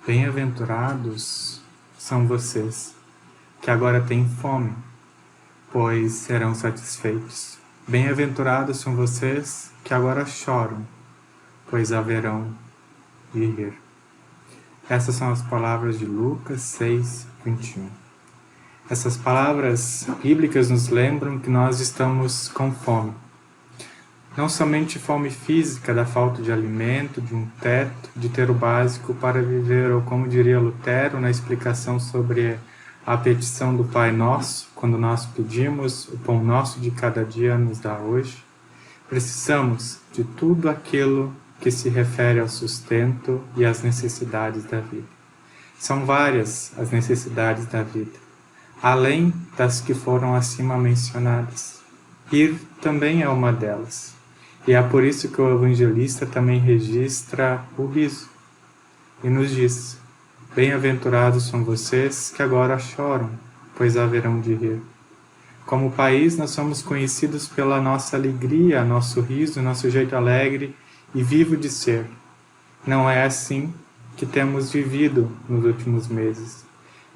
Bem-aventurados são vocês que agora têm fome, pois serão satisfeitos. Bem-aventurados são vocês que agora choram, pois haverão de rir. Essas são as palavras de Lucas 6:21. Essas palavras bíblicas nos lembram que nós estamos com fome. Não somente fome física da falta de alimento, de um teto, de ter o básico para viver, ou como diria Lutero na explicação sobre a petição do Pai Nosso, quando nós pedimos o pão nosso de cada dia nos dá hoje. Precisamos de tudo aquilo que se refere ao sustento e às necessidades da vida. São várias as necessidades da vida, além das que foram acima mencionadas. Ir também é uma delas. E é por isso que o evangelista também registra o riso e nos diz: bem-aventurados são vocês que agora choram, pois haverão de rir. Como país, nós somos conhecidos pela nossa alegria, nosso riso, nosso jeito alegre e vivo de ser. Não é assim que temos vivido nos últimos meses.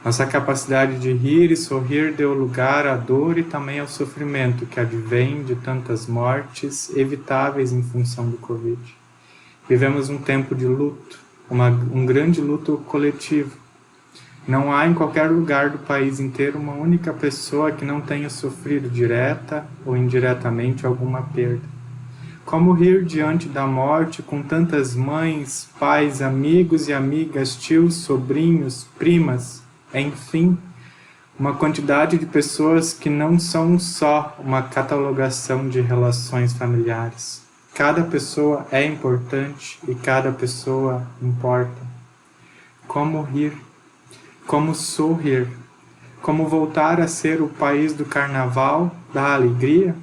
Nossa capacidade de rir e sorrir deu lugar à dor e também ao sofrimento que advém de tantas mortes evitáveis em função do Covid. Vivemos um tempo de luto, um grande luto coletivo. Não há em qualquer lugar do país inteiro uma única pessoa que não tenha sofrido direta ou indiretamente alguma perda. Como rir diante da morte com tantas mães, pais, amigos e amigas, tios, sobrinhos, primas, enfim, uma quantidade de pessoas que não são só uma catalogação de relações familiares. Cada pessoa é importante e cada pessoa importa. Como rir? Como sorrir? Como voltar a ser o país do carnaval, da alegria?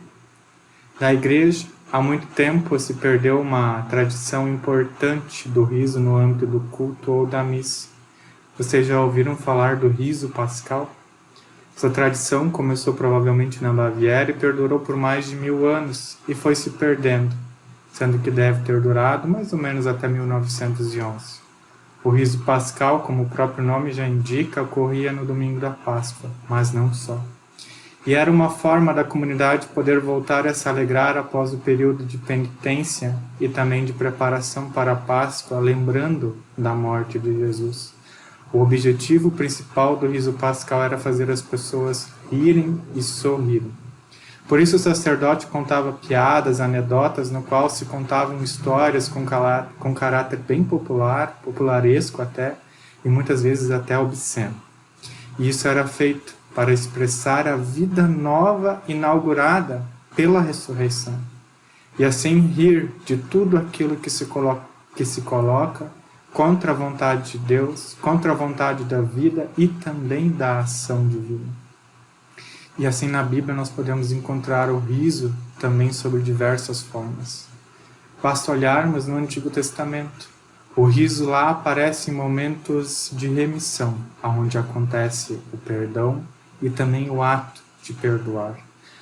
Da igreja, há muito tempo se perdeu uma tradição importante do riso no âmbito do culto ou da missa. Vocês já ouviram falar do riso pascal? Essa tradição começou provavelmente na Baviera e perdurou por mais de 1000 anos e foi se perdendo, sendo que deve ter durado mais ou menos até 1911. O riso pascal, como o próprio nome já indica, ocorria no domingo da Páscoa, mas não só. E era uma forma da comunidade poder voltar a se alegrar após o período de penitência e também de preparação para a Páscoa, lembrando da morte de Jesus. O objetivo principal do riso pascal era fazer as pessoas rirem e sorrirem. Por isso o sacerdote contava piadas, anedotas, no qual se contavam histórias com caráter bem popular, popularesco até, e muitas vezes até obsceno. E isso era feito para expressar a vida nova inaugurada pela ressurreição. E assim rir de tudo aquilo que se coloca contra a vontade de Deus, contra a vontade da vida e também da ação divina. E assim na Bíblia nós podemos encontrar o riso também sob diversas formas. Basta olharmos no Antigo Testamento. O riso lá aparece em momentos de remissão, onde acontece o perdão e também o ato de perdoar.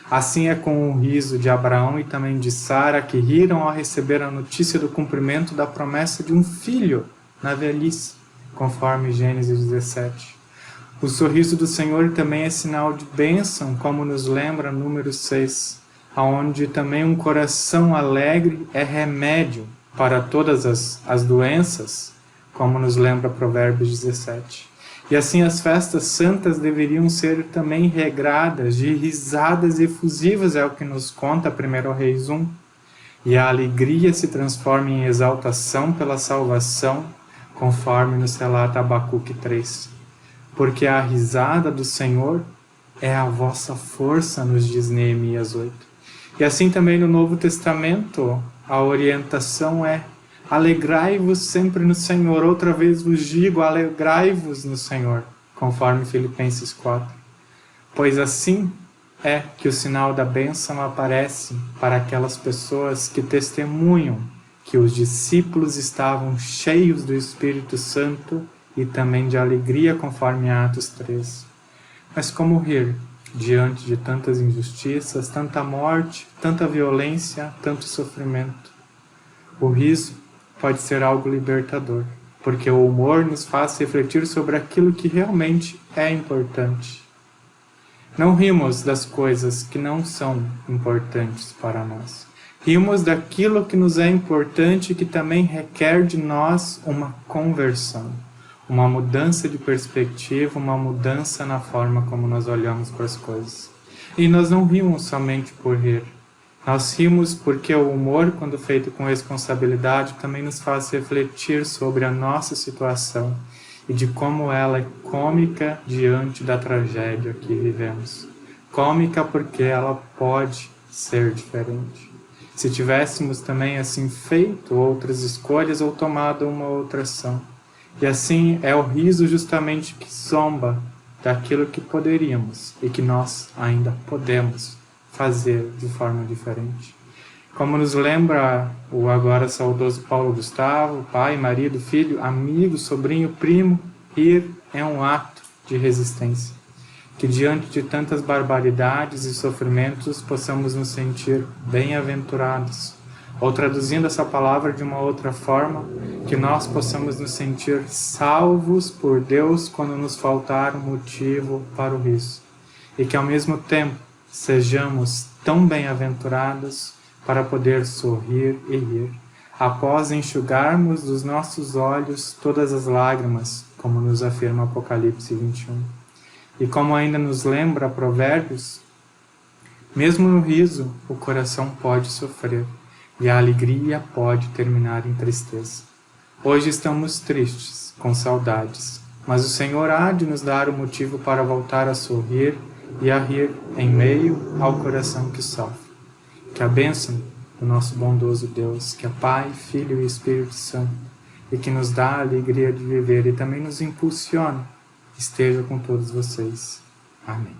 Assim é com o riso de Abraão e também de Sara, que riram ao receber a notícia do cumprimento da promessa de um filho na velhice, conforme Gênesis 17. O sorriso do Senhor também é sinal de bênção, como nos lembra Números 6, onde também um coração alegre é remédio para todas as doenças, como nos lembra Provérbios 17. E assim as festas santas deveriam ser também regradas de risadas efusivas, é o que nos conta 1 Reis 1. E a alegria se transforma em exaltação pela salvação, conforme nos relata Abacuque 3. Porque a risada do Senhor é a vossa força, nos diz Neemias 8. E assim também no Novo Testamento, a orientação é: alegrai-vos sempre no Senhor. Outra vez vos digo, alegrai-vos no Senhor, conforme Filipenses 4. Pois assim é que o sinal da bênção aparece para aquelas pessoas que testemunham que os discípulos estavam cheios do Espírito Santo e também de alegria, conforme Atos 3. Mas como rir diante de tantas injustiças, tanta morte, tanta violência, tanto sofrimento? O riso pode ser algo libertador. porque o humor nos faz refletir sobre aquilo que realmente é importante. Não rimos das coisas que não são importantes para nós. Rimos daquilo que nos é importante e que também requer de nós uma conversão, uma mudança de perspectiva, uma mudança na forma como nós olhamos para as coisas. E nós não rimos somente por rir. Nós rimos porque o humor, quando feito com responsabilidade, também nos faz refletir sobre a nossa situação e de como ela é cômica diante da tragédia que vivemos. Cômica porque ela pode ser diferente. Se tivéssemos também assim feito outras escolhas ou tomado uma outra ação. E assim é o riso justamente que zomba daquilo que poderíamos e que nós ainda podemos fazer de forma diferente. Como nos lembra o agora saudoso Paulo Gustavo, pai, marido, filho, amigo, sobrinho, primo, rir é um ato de resistência. Que diante de tantas barbaridades e sofrimentos possamos nos sentir bem-aventurados. Ou traduzindo essa palavra de uma outra forma, que nós possamos nos sentir salvos por Deus quando nos faltar um motivo para o riso. E que ao mesmo tempo sejamos tão bem-aventurados para poder sorrir e rir, após enxugarmos dos nossos olhos todas as lágrimas, como nos afirma Apocalipse 21. E como ainda nos lembra Provérbios, mesmo no riso o coração pode sofrer, e a alegria pode terminar em tristeza. Hoje estamos tristes, com saudades, mas o Senhor há de nos dar o motivo para voltar a sorrir e a rir em meio ao coração que sofre. Que a bênção do nosso bondoso Deus, que é Pai, Filho e Espírito Santo, e que nos dá a alegria de viver e também nos impulsiona, esteja com todos vocês. Amém.